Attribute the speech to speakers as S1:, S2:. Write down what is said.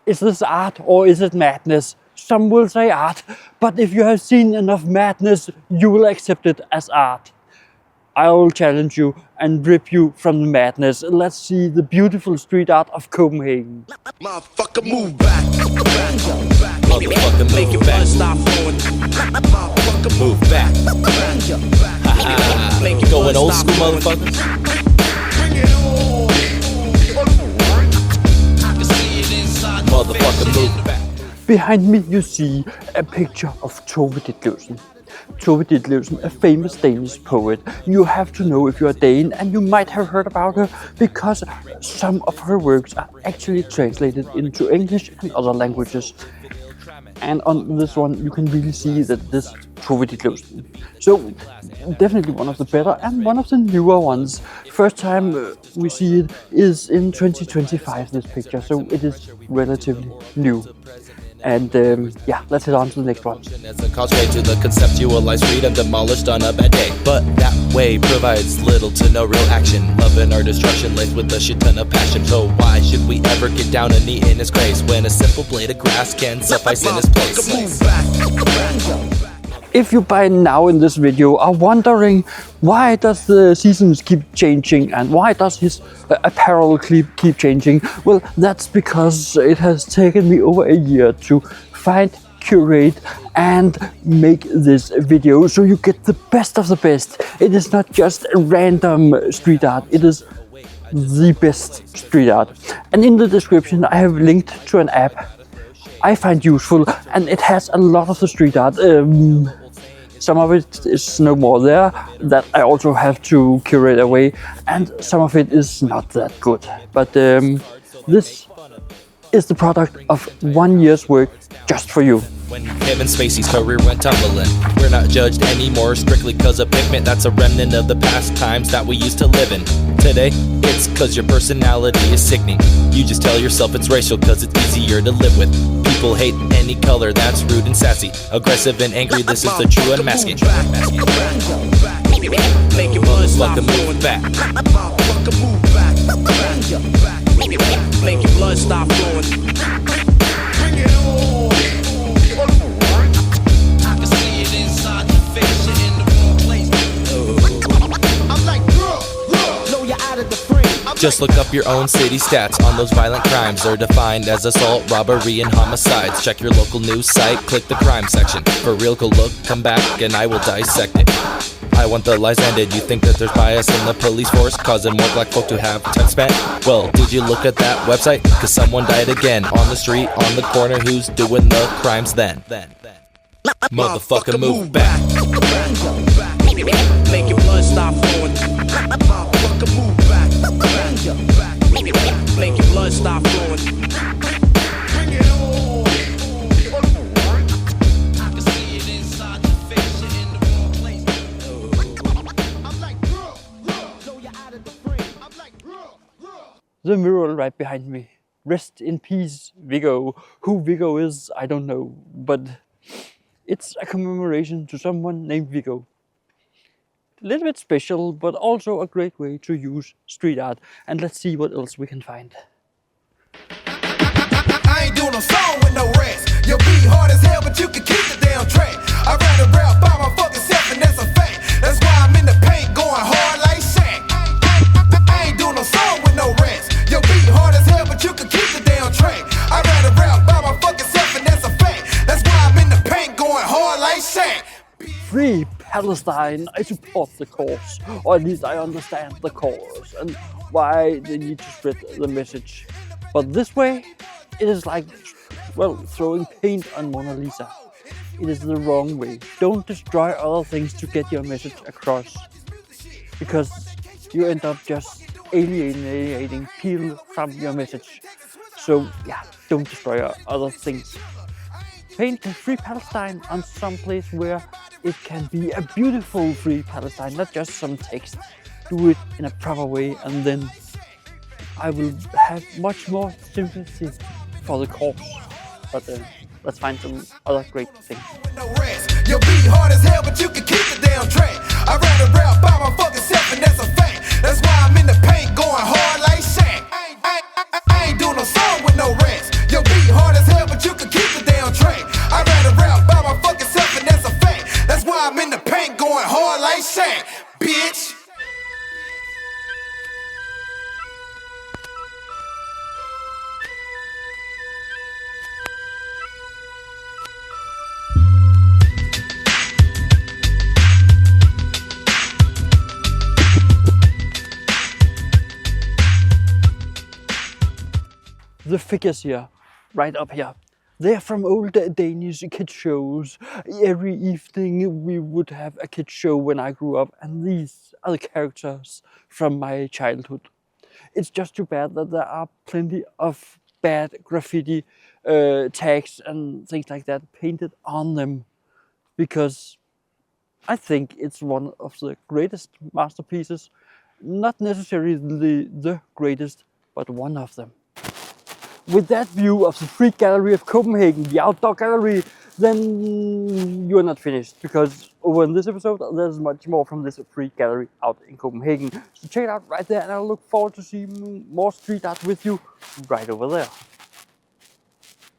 S1: Is this art or is it madness? Some will say art, but if you have seen enough madness, you will accept it as art. I will challenge you and rip you from the madness. Let's see the beautiful street art of Copenhagen.
S2: Motherfucker, move back. Motherfucker, make your blood stop flowing. Motherfucker, move back. Going old school, motherfucker. Motherfucker, move back.
S1: Behind me you see a picture of Tove Ditlevsen. Tove Ditlevsen, a famous Danish poet. You have to know if you are Dane, and you might have heard about her because some of her works are actually translated into English and other languages. And on this one you can really see that this Tove Ditlevsen. So definitely one of the better and one of the newer ones. First time we see it is in 2025, this picture, so it is relatively new. And yeah, let's head on to the next one.
S2: As a causeway to the conceptualized freedom demolished on a bad day. But that way provides little to no real action. Love and our destruction laced with a shit ton of passion. So why should we ever get down and knee in his grace when a simple blade of grass can suffice in his place?
S1: If you by now in this video are wondering why does the seasons keep changing and why does his apparel keep changing, well, that's because it has taken me over a year to find, curate and make this video so you get the best of the best. It is not just random street art, it is the best street art. And in the description I have linked to an app I find useful, and it has a lot of the street art. Some of it is no more there, that I also have to curate away, and some of it is not that good. But this is the product of 1 year's work just for you.
S2: When Kevin Spacey's career went tumbling, we're not judged anymore strictly cause of pigment. That's a remnant of the past times that we used to live in. Today, it's cause your personality is sickening. You just tell yourself it's racial cause it's easier to live with. People hate any color that's rude and sassy. Aggressive and angry, this is the true unmasking. Make your motherfucker move back. Motherfucker move back. Make your blood stop flowing. Bring it on. Just look up your own city stats on those violent crimes. They're defined as assault, robbery, and homicides. Check your local news site, click the crime section. For real, go look, come back, and I will dissect it. I want the lies ended. You think that there's bias in the police force, causing more black folk to have time spent? Well, did you look at that website? Cause someone died again, on the street, on the corner. Who's doing the crimes then? Motherfucker, move back. Make your blood stop flowing. Motherfucker, move back. Make your blood stop flowing. Bring it on. I can see it inside your face. You're in the wrong place. I'm like, so you're out of the frame. I'm like,
S1: The mural right behind me. Rest in peace, Viggo. Who Viggo is, I don't know, but it's a commemoration to someone named Viggo. A little bit special, but also a great way to use street art. And let's see what else we can find.
S3: I ain't doing no song with no rest. Your beat hard as hell, but you can keep the damn track. I'd rather rap by my fucking self, and that's a fact. That's why I'm in the paint going hard like Shaq. I ain't doing no song with no rest. Your beat hard as hell, but you can keep the damn track. I'd rather rap by my fucking self, and that's a fact. That's why I'm in the paint going hard like Shaq.
S1: Free Palestine, I support the cause, or at least I understand the cause and why they need to spread the message. But this way, it is like, well, throwing paint on Mona Lisa. It is the wrong way. Don't destroy other things to get your message across, because you end up just alienating people from your message. So yeah, don't destroy other things. Paint Free Palestine on some place where it can be a beautiful Free Palestine, not just some text. Do it in a proper way, and then I will have much more sympathy for the cause. But let's find some other great things.
S3: Your beat hard as hell, but you can keep the damn track. I'd rather rap by my fucking self, and that's a fact. That's why I'm in the paint going hard like Shaq. I ain't doing no song with no rest. Your beat hard
S1: the figures here, right up here, they're from old Danish kid shows. Every evening we would have a kid show when I grew up, and these are the characters from my childhood. It's just too bad that there are plenty of bad graffiti tags and things like that painted on them, because I think it's one of the greatest masterpieces. Not necessarily the greatest, but one of them. With that view of the street gallery of Copenhagen, the outdoor gallery, then you're not finished, because over in this episode there's much more from this street gallery out in Copenhagen. So check it out right there, and I look forward to seeing more street art with you right over there.